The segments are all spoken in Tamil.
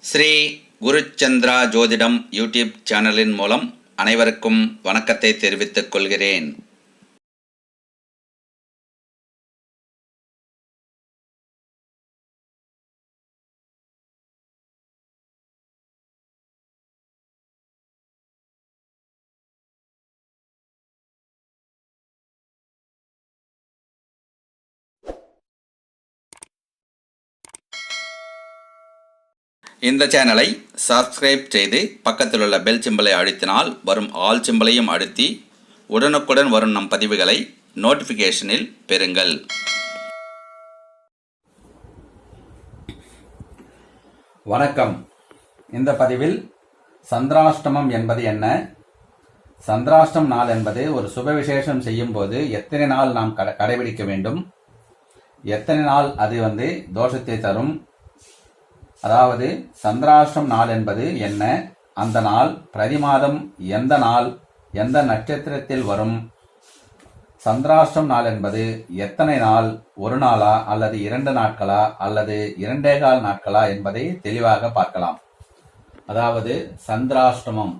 ஸ்ரீ குருச்சந்திரா ஜோதிடம் யூடியூப் சேனலின் மூலம் அனைவருக்கும் வணக்கத்தை தெரிவித்துக் கொள்கிறேன். இந்த சேனலை சப்ஸ்கிரைப் செய்து பக்கத்தில் உள்ள பெல் சிம்பலை அழுத்தினால் வரும் ஆல் சிம்பலையும் அழுத்தி உடனுக்குடன் வரும் நம் பதிவுகளை நோட்டிஃபிகேஷனில் பெறுங்கள். வணக்கம். இந்த பதிவில் சந்திராஷ்டமம் என்பது என்ன, சந்திராஷ்டம் நாள் என்பது ஒரு சுப விசேஷம் செய்யும் போது எத்தனை நாள் நாம் கடைபிடிக்க வேண்டும், எத்தனை நாள் அது தோஷத்தை தரும், அதாவது சந்திராஷ்டம் நாள் என்பது என்ன, அந்த நாள் பிரதி மாதம் எந்த நாள் எந்த நட்சத்திரத்தில் வரும், சந்திராஷ்டம் நாள் என்பது எத்தனை நாள், ஒரு நாளா அல்லது 2 நாட்களா அல்லது 2.25 நாட்களா என்பதை தெளிவாக பார்க்கலாம். அதாவது சந்திராஷ்டமம்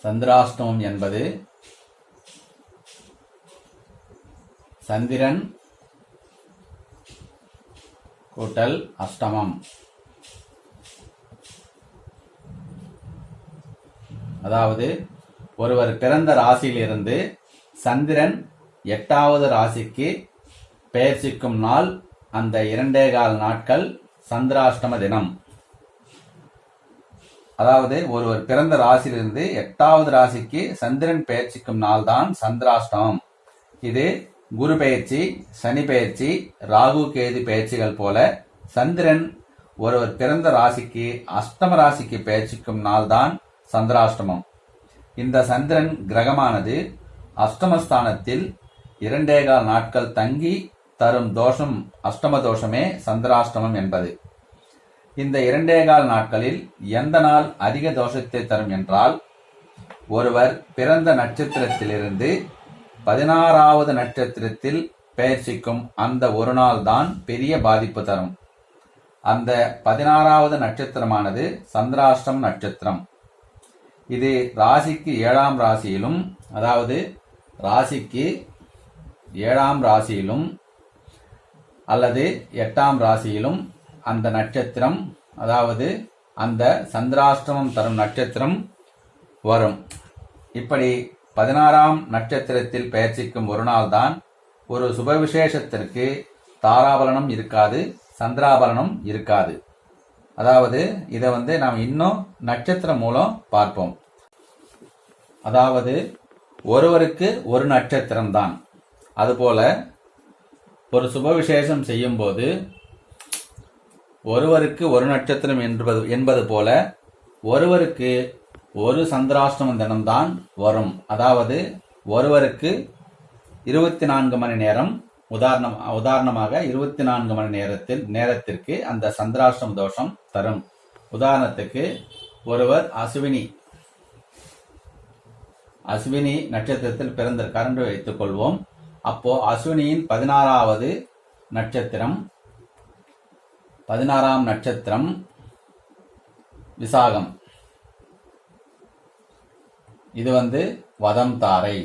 சந்திராஷ்டமம் என்பது சந்திரன் கூட்டல் அஷ்டமம். அதாவது ஒருவர் பிறந்த ராசியிலிருந்து சந்திரன் 8வது ராசிக்கு பெயர்ச்சிக்கும் நாள் அந்த 2.25 நாட்கள் சந்திராஷ்டம தினம். அதாவது ஒருவர் பிறந்த ராசியிலிருந்து 8வது ராசிக்கு சந்திரன் பெயர்ச்சிக்கும் நாள் தான் சந்திராஷ்டமம். இது குரு பெயர்ச்சி, சனி பெயர்ச்சி, ராகு கேது பெயர்ச்சிகள் போல சந்திரன் ஒருவர் பிறந்த ராசிக்கு அஷ்டம ராசிக்கு பெயர்ச்சிக்கும் நாள் தான் சந்திராஷ்டமம். இந்த சந்திரன் கிரகமானது அஷ்டமஸ்தானத்தில் 2.25 நாட்கள் தங்கி தரும் தோஷம் அஷ்டம தோஷமே சந்திராஷ்டமம் என்பது. இந்த 2.25 நாட்களில் எந்த நாள் அதிக தோஷத்தை தரும் என்றால், ஒருவர் பிறந்த நட்சத்திரத்திலிருந்து 16வது நட்சத்திரத்தில் பெயர்ச்சிக்கும் அந்த ஒரு நாள் தான் பெரிய பாதிப்பு தரும். அந்த 16வது நட்சத்திரமானது சந்திராஷ்டம் நட்சத்திரம். இது ராசிக்கு 7ஆம் ராசியிலும், அதாவது ராசிக்கு 7ஆம் ராசியிலும் அல்லது 8ஆம் ராசியிலும் அந்த நட்சத்திரம், அதாவது அந்த சந்திராஷ்டமம் தரும் நட்சத்திரம் வரும். இப்படி 16ஆம் நட்சத்திரத்தில் பெயர்ச்சிக்கும் ஒரு நாள் தான் ஒரு சுப விசேஷத்திற்கு தாராபலனம் இருக்காது, சந்திராபலனம் இருக்காது. அதாவது இதை நாம் இன்னும் நட்சத்திரம் மூலம் பார்ப்போம். அதாவது ஒருவருக்கு ஒரு நட்சத்திரம் தான். அதுபோல ஒரு சுப விசேஷம் செய்யும் போது ஒருவருக்கு ஒரு நட்சத்திரம் என்பது போல ஒருவருக்கு ஒரு சந்திராஷ்டம தினம்தான் வரும். அதாவது ஒருவருக்கு 24 மணி நேரம், உதாரணமாக 24 மணி நேரத்திற்கு அந்த சந்திராஷ்டம தோஷம் தரும். உதாரணத்துக்கு ஒருவர் அஸ்வினி நட்சத்திரத்தில் பிறந்திருக்கார் என்று வைத்துக் கொள்வோம். அப்போ அஸ்வினியின் 16வது நட்சத்திரம், 16ஆம் நட்சத்திரம் விசாகம். இது வதம் தாரை.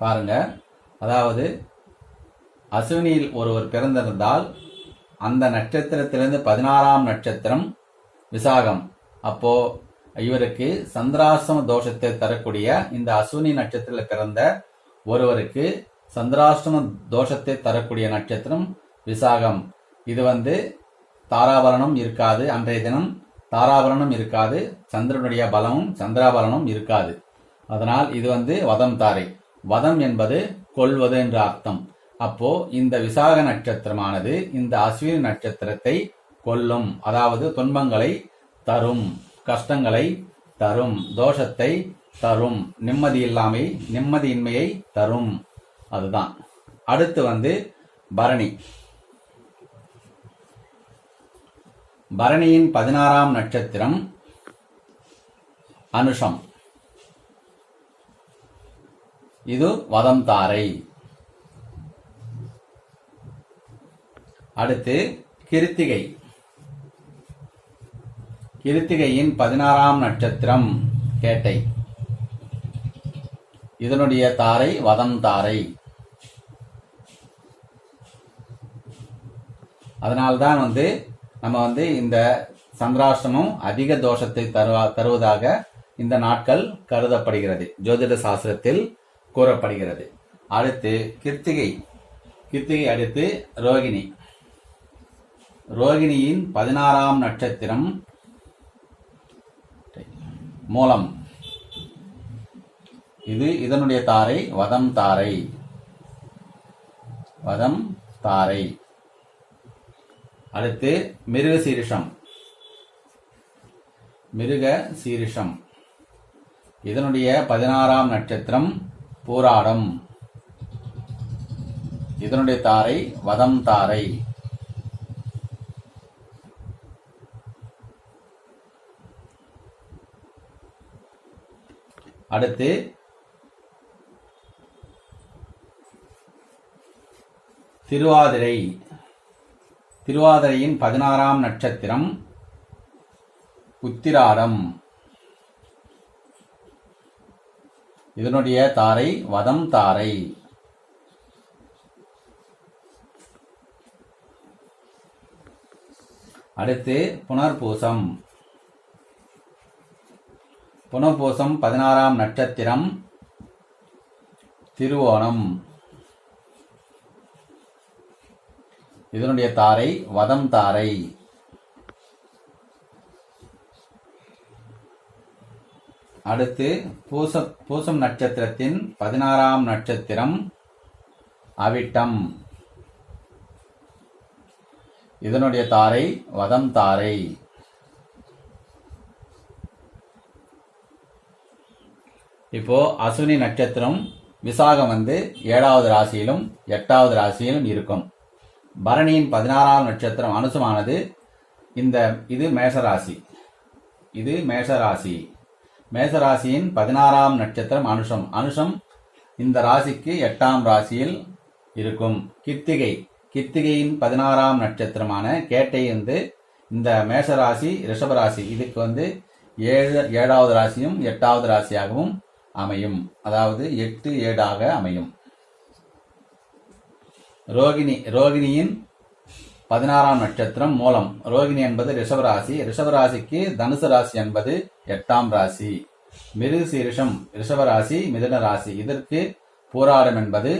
பாருங்க, அதாவது அஸ்வினியில் ஒருவர் பிறந்திருந்தால் அந்த நட்சத்திரத்திலிருந்து 16ஆம் நட்சத்திரம் விசாகம். அப்போ இவருக்கு சந்திராஷ்டம தோஷத்தை தரக்கூடிய இந்த அஸ்வினி நட்சத்திரத்தில் பிறந்த ஒருவருக்கு சந்திராஷ்டம தோஷத்தை தரக்கூடிய நட்சத்திரம் விசாகம். இது தாராபலனும் இருக்காது, அன்றைய தினம் தாராபலனும் இருக்காது, சந்திரனுடைய பலமும் சந்திராபலனும் இருக்காது. அதனால் இது வதம் தாரை. வதம் என்பது கொல்வது என்ற அர்த்தம். அப்போ இந்த விசாக நட்சத்திரமானது இந்த அஸ்வினி நட்சத்திரத்தை கொல்லும். அதாவது துன்பங்களை தரும், கஷ்டங்களை தரும், தோஷத்தை தரும், நிம்மதியின்மையை தரும். அதுதான். அடுத்து பரணி. பரணியின் 16ஆம் நட்சத்திரம் அனுஷம். இது வதம் தாரை. அடுத்து கிருத்திகை. கிருத்திகையின் 16ஆம் நட்சத்திரம் கேட்டை. இதனுடைய தாரை வதம் தாரை. அதனால்தான் நம்ம இந்த சந்திராஷ்டமம் அதிக தோஷத்தை தருவதாக இந்த நாட்கள் கருதப்படுகிறது, ஜோதிட சாஸ்திரத்தில் கூறப்படுகிறது. அடுத்து கிருத்திகை. கிருத்திகை அடுத்து ரோகிணி. ரோகிணியின் 16ஆம் நட்சத்திரம் மூலம். இதனுடைய தாரை வதம் தாரை. வதம் தாரை. அடுத்து மிருக சீரிஷம். மிருக சீரிஷம். இதனுடைய 16ஆம் நட்சத்திரம் பூராடம். இதனுடைய தாரை வதம் தாரை. அடுத்து திருவாதிரை. திருவாதிரையின் 16ஆம் நட்சத்திரம் உத்திராடம். இதனுடைய தாரை வதம் தாரை. அடுத்து புனர்பூசம். புனர்பூசம் 16ஆம் நட்சத்திரம் திருவோணம். இதனுடைய தாரை வதம் தாரை. அடுத்து பூசம் நட்சத்திரத்தின் 16ஆம் நட்சத்திரம் அவிட்டம். இதனுடைய தாரை வதம் தாரை. இப்போ அசுனி நட்சத்திரம் விசாகம் 7வது ராசியிலும் 8வது ராசியிலும் இருக்கும். பரணியின் 16ஆம் நட்சத்திரம் அனுசமானது இது மேஷராசி. இது மேஷராசி. மேஷராசியின் 16ஆம் நட்சத்திரம் அனுஷம். அனுஷம் இந்த ராசிக்கு 8ஆம் ராசியில் இருக்கும். கிருத்திகை. கிருத்திகையின் 16ஆம் நட்சத்திரமான கேட்டை இந்த மேஷராசி ரிஷபராசி இதுக்கு 7வது ராசியும் 8வது ராசியாகவும் அமையும். அதாவது 8, 7 அமையும். ரோகிணி. ரோகிணியின் 16ஆம் நட்சத்திரம் மூலம். ரோகிணி என்பது ரிஷபராசி. ரிஷபராசிக்கு தனுசு ராசி என்பது 8ஆம் ராசி. மிருக சீரிஷம் ரிஷபராசி மிதுன ராசி. இதற்கு பூராடம் என்பது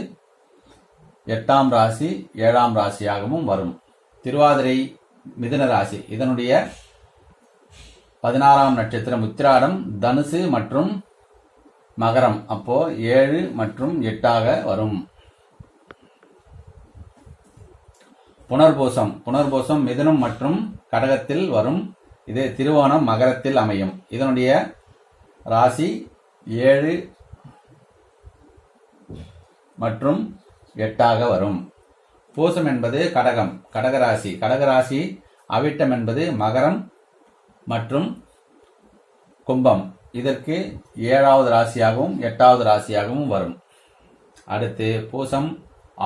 8ஆம் ராசி 7ஆம் ராசியாகவும் வரும். திருவாதிரை மிதுன ராசி. இதனுடைய 16ஆம் நட்சத்திரம் உத்திராடம் தனுசு மற்றும் மகரம். அப்போ 7 மற்றும் 8 வரும். புனர்பூசம். புனர்பூசம் மிதுனம் மற்றும் கடகத்தில் வரும். இது திருவோணம் மகரத்தில் அமையும். இதனுடைய ராசி 7 மற்றும் 8 வரும். பூசம் என்பது கடகம் கடகராசி. கடகராசி. அவிட்டம் என்பது மகரம் மற்றும் கும்பம். இதற்கு 7வது ராசியாகவும் 8வது ராசியாகவும் வரும். அடுத்து பூசம்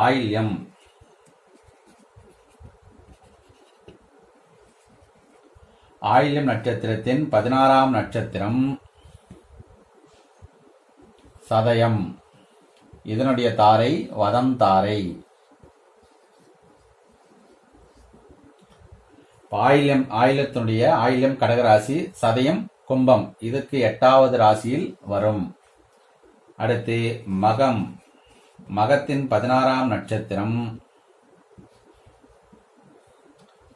ஆயில்யம். ஆயில்யம் நட்சத்திரத்தின் 16ஆம் நட்சத்திரம் சதயம். இதனுடைய தாரை வதம் தாரை. ஆயில்யம் கடகராசி. சதயம் கும்பம். இதுக்கு 8வது ராசியில் வரும். அடுத்து மகம். மகத்தின் 16ஆம் நட்சத்திரம்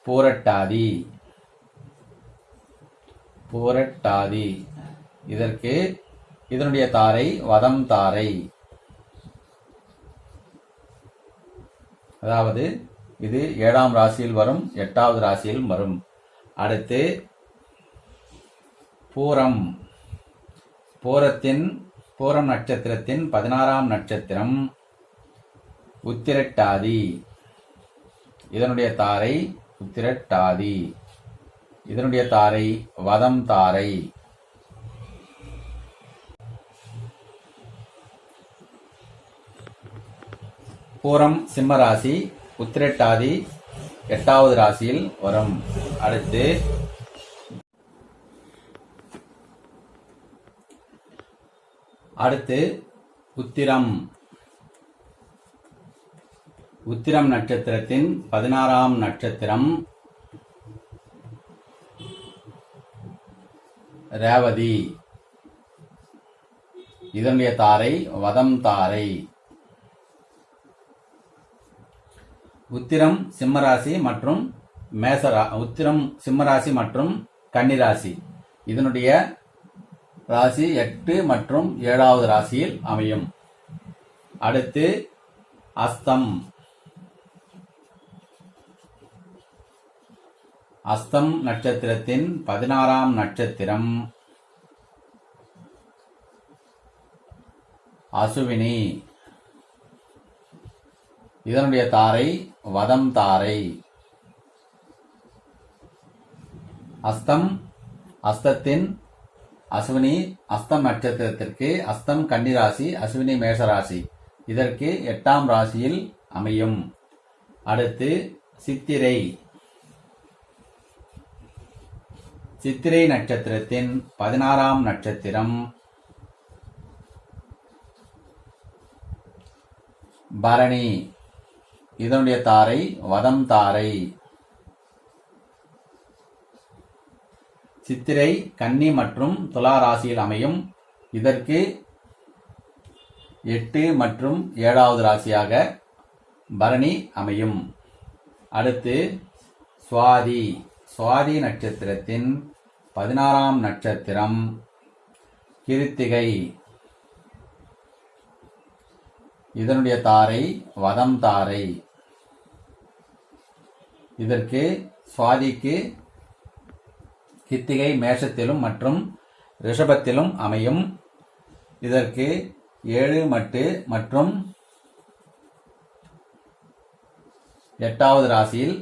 பூரட்டாதி. பூரட்டாதி. இதனுடைய தாரை வதம் தாரை. அதாவது இது 7ஆம் ராசியில் வரும் 8வது ராசியிலும் வரும். அடுத்து பூரம். பூரம் நட்சத்திரத்தின் 16ஆம் நட்சத்திரம் உத்திரட்டாதி. இதனுடைய தாரை உத்திரட்டாதி. இதனுடைய தாரை வதம் தாரை. பூரம் சிம்மராசி. உத்திரட்டாதி 8வது ராசியில் வரும். அடுத்து உத்திரம். உத்திரம் நட்சத்திரத்தின் 16ஆம் நட்சத்திரம் ரேவதி. இதனுடைய தாரை வதம் தாரை. உத்திரம் சிம்மராசி மற்றும் உத்திரம் சிம்மராசி மற்றும் கன்னிராசி. இதனுடைய ராசி 8 மற்றும் 7வது ராசியில் அமையும். அடுத்து அஸ்தம். அஸ்தம் நட்சத்திரத்தின் 16ஆம் நட்சத்திரம் அசுவினி. இதனுடைய தாரை வதம் தாரை. அஸ்தத்தின் அசுவினி அஸ்தம் நட்சத்திரத்திற்கு அஸ்தம் கன்னிராசி, அசுவினி மேஷராசி. இதற்கு 8ஆம் ராசியில் அமையும். அடுத்து சித்திரை. சித்திரை நட்சத்திரத்தின் 16ஆம் நட்சத்திரம் பரணி. இதனுடைய தாரை வதம் தாரை. சித்திரை கன்னி மற்றும் துலா ராசியில் அமையும். இதற்கு 8 மற்றும் 7வது ராசியாக பரணி அமையும். அடுத்து சுவாதி. சுவாதி நட்சத்திரத்தின் 16ஆம் நட்சத்திரம் கிருத்திகை. இதனுடைய தாரை வதம் தாரை. இதற்கு சுவாதிக்கு கிருத்திகை மேஷத்திலும் மற்றும் ரிஷபத்திலும் அமையும். இதற்கு 7 மட்டு மற்றும் 8வது ராசியில்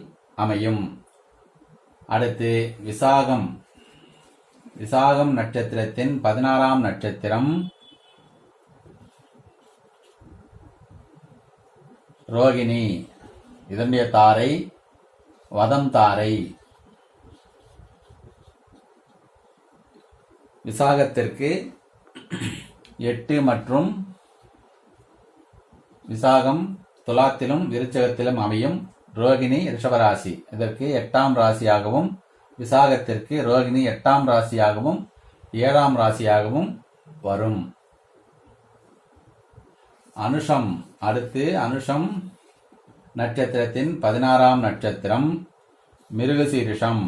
அமையும். அடுத்து விசாகம். விசாகம் நட்சத்திரத்தின் 16ஆம் நட்சத்திரம் ரோகிணி. இதனுடைய தாரை வதம் தாரை. விசாகத்திற்கு 8 மற்றும் விசாகம் துலாத்திலும் விருச்சகத்திலும் அமையும். ரோகிணி ரிஷபராசி. இதற்கு 8ஆம் ராசியாகவும் விசாகத்திற்கு ரோகிணி 8ஆம் ராசியாகவும் 7ஆம் ராசியாகவும் வரும். அனுஷம். அடுத்து அனுஷம் நட்சத்திரத்தின் 16ஆம் நட்சத்திரம் மிருகசீரிஷம்.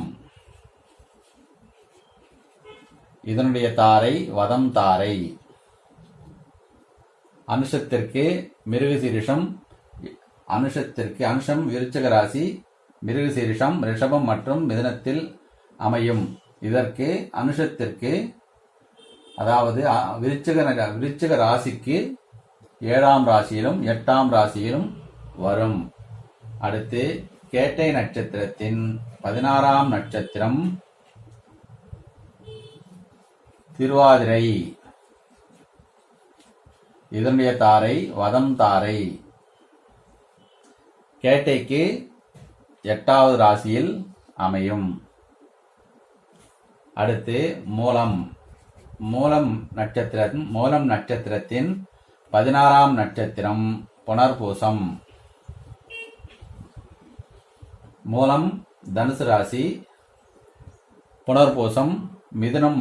இதனுடைய தாரை வதம் தாரை. அனுஷத்திற்கு மிருகசீரிஷம். அனுஷம் விருச்சிக ராசி, மிருகசீரிஷம் ரிஷபம் மற்றும் மிதுனத்தில் அமையும். இதற்கு அனுஷத்திற்கு அதாவது விருச்சிக ராசிக்கு 7ஆம் ராசியிலும் 8ஆம் ராசியிலும் வரும். அடுத்து கேட்டை நட்சத்திரத்தின் 16ஆம் நட்சத்திரம் திருவாதிரை. இதனுடைய தாரை வதம் தாரை. கேட்டைக்கு 8வது ராசியில் அமையும். அடுத்து மூலம். மூலம் நட்சத்திரத்தின் 16ஆம் நட்சத்திரம் புனர்பூசம். மூலம் தனுசு ராசி, புனர்பூசம் மிதுனம்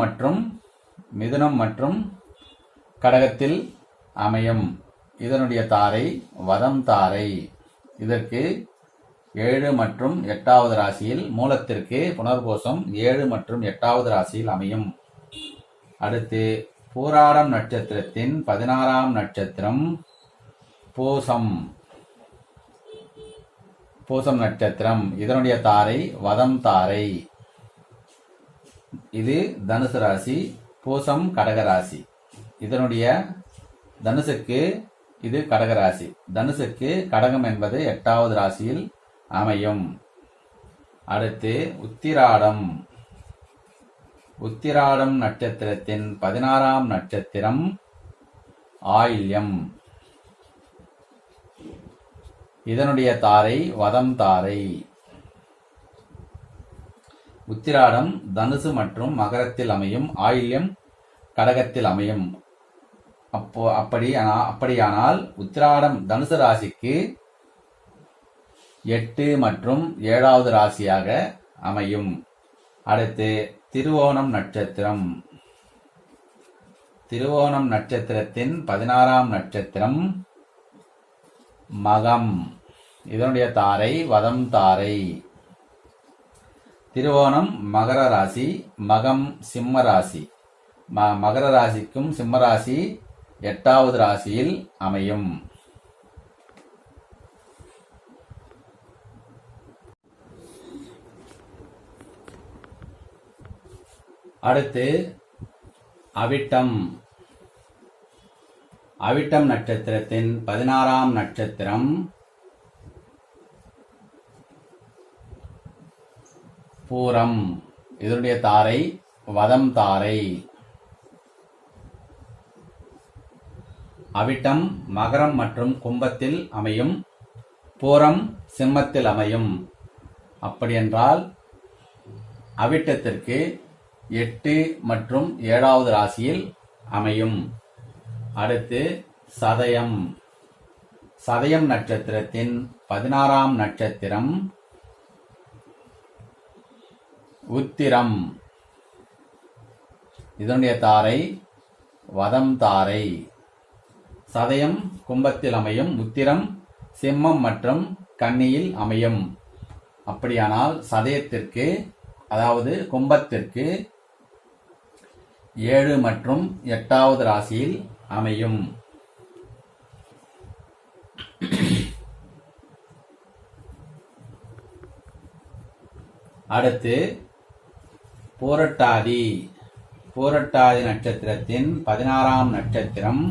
மற்றும் கடகத்தில் அமையும். இதனுடைய தாரை வதம் தாரை. இதற்கு 7 மற்றும் 8வது ராசியில், மூலத்திற்கு புனர்பூசம் 7 மற்றும் 8வது ராசியில் அமையும். அடுத்து பூராடம் நட்சத்திரத்தின் 16ஆம் நட்சத்திரம் பூசம். பூசம் நட்சத்திரம். இதனுடைய தாரை வதம் தாரை. இது தனுசு ராசி, பூசம் கடகராசி. இதனுடைய தனுசுக்கு இது கடகராசி. தனுசுக்கு கடகம் என்பது 8வது ராசியில் அமையும். அடுத்து உத்திராடம். உத்திராடம் நட்சத்திரத்தின் 16ஆம் நட்சத்திரம் ஆயில்யம். இதனுடைய தாரை வதம் தாரை. உத்திராடம் தனுசு மற்றும் மகரத்தில் அமையும், ஆயில்யம் கடகத்தில் அமையும். அப்படியானால் உத்திராடம் தனுசு ராசிக்கு 8 மற்றும் 7வது ராசியாக அமையும். அடுத்து திருவோணம் நட்சத்திரம். திருவோணம் நட்சத்திரத்தின் 16ஆம் நட்சத்திரம் மகம். இதனுடைய தாரை வதம் தாரை. திருவோணம் மகர ராசி, மகம் சிம்ம ராசி. மகர ராசிக்கும் சிம்ம ராசி 8வது ராசியில் அமையும். அடுத்து அவிட்டம். அவிட்டம் நட்சத்திரத்தின் 16ஆம் நட்சத்திரம் பூரம். இதனுடைய தாரை வதம் தாரை. அவிட்டம் மகரம் மற்றும் கும்பத்தில் அமையும், பூரம் சிம்மத்தில் அமையும். அப்படியென்றால் அவிட்டத்திற்கு 8 மற்றும் 7வது ராசியில் அமையும். அடுத்து சதயம். சதயம் நட்சத்திரத்தின் 16ஆம் நட்சத்திரம் உத்திரம். இதனுடைய தாரை வதம் தாரை. சதயம் கும்பத்தில் அமையும், உத்திரம் சிம்மம் மற்றும் கன்னியில் அமையும். அப்படியானால் சதயத்திற்கு, அதாவது கும்பத்திற்கு 7 மற்றும் 8வது ராசியில் அமையும். அடுத்து பூரட்டாதி. பூரட்டாதி நட்சத்திரத்தின் 16ஆம் நட்சத்திரம்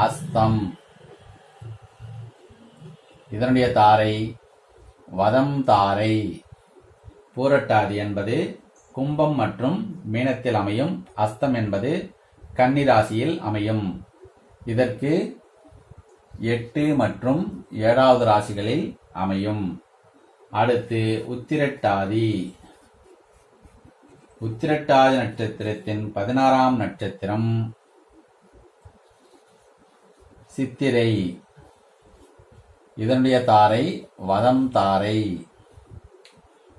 அஸ்தம். இதனுடைய தாரை வதம் தாரை. பூரட்டாதி என்பது கும்பம் மற்றும் மீனத்தில் அமையும், அஸ்தம் என்பது கன்னி ராசியில் அமையும். இதற்கு 8 மற்றும் 7வது ராசிகளில் அமையும். அடுத்து உத்திரட்டாதி. உத்திரட்டாதி நட்சத்திரத்தின் 16ஆம் நட்சத்திரம் சித்திரை. இதனுடைய தாரை வதம் தாரை.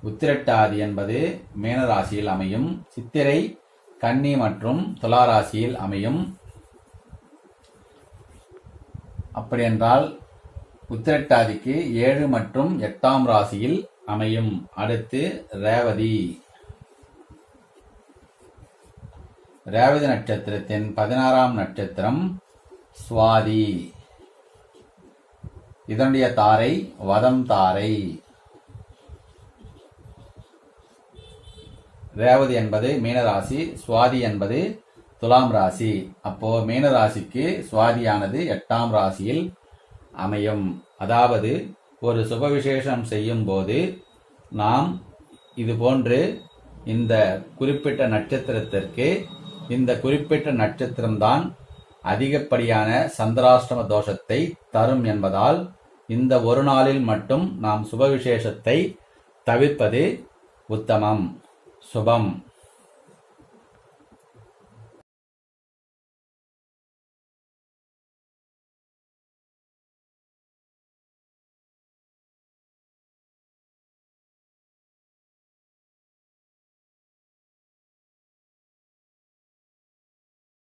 உத்திரட்டாதி என்பது மீன ராசியில் அமையும், சித்திரை கன்னி மற்றும் துலா ராசியில் அமையும். அப்படியென்றால் உத்திரட்டாதிக்கு 7 மற்றும் 8ஆம் ராசியில் அமையும். அடுத்து ரேவதி. ரேவதி நட்சத்திரத்தின் 16ஆம் நட்சத்திரம் சுவாதி. இதனுடைய தாரை வதம் தாரை. ரேவதி என்பது மீனராசி, சுவாதி என்பது துலாம் ராசி. அப்போ மீனராசிக்கு சுவாதியானது 8ஆம் ராசியில் அமையும். அதாவது ஒரு சுப விசேஷம் செய்யும் போது நாம் இதுபோன்று இந்த குறிப்பிட்ட நட்சத்திரத்திற்கு இந்த குறிப்பிட்ட நட்சத்திரம்தான் அதிகப்படியான சந்திராஷ்டம தோஷத்தை தரும் என்பதால் இந்த ஒரு நாளில் மட்டும் நாம் சுப விசேஷத்தை தவிர்ப்பது உத்தமம். சுபம்.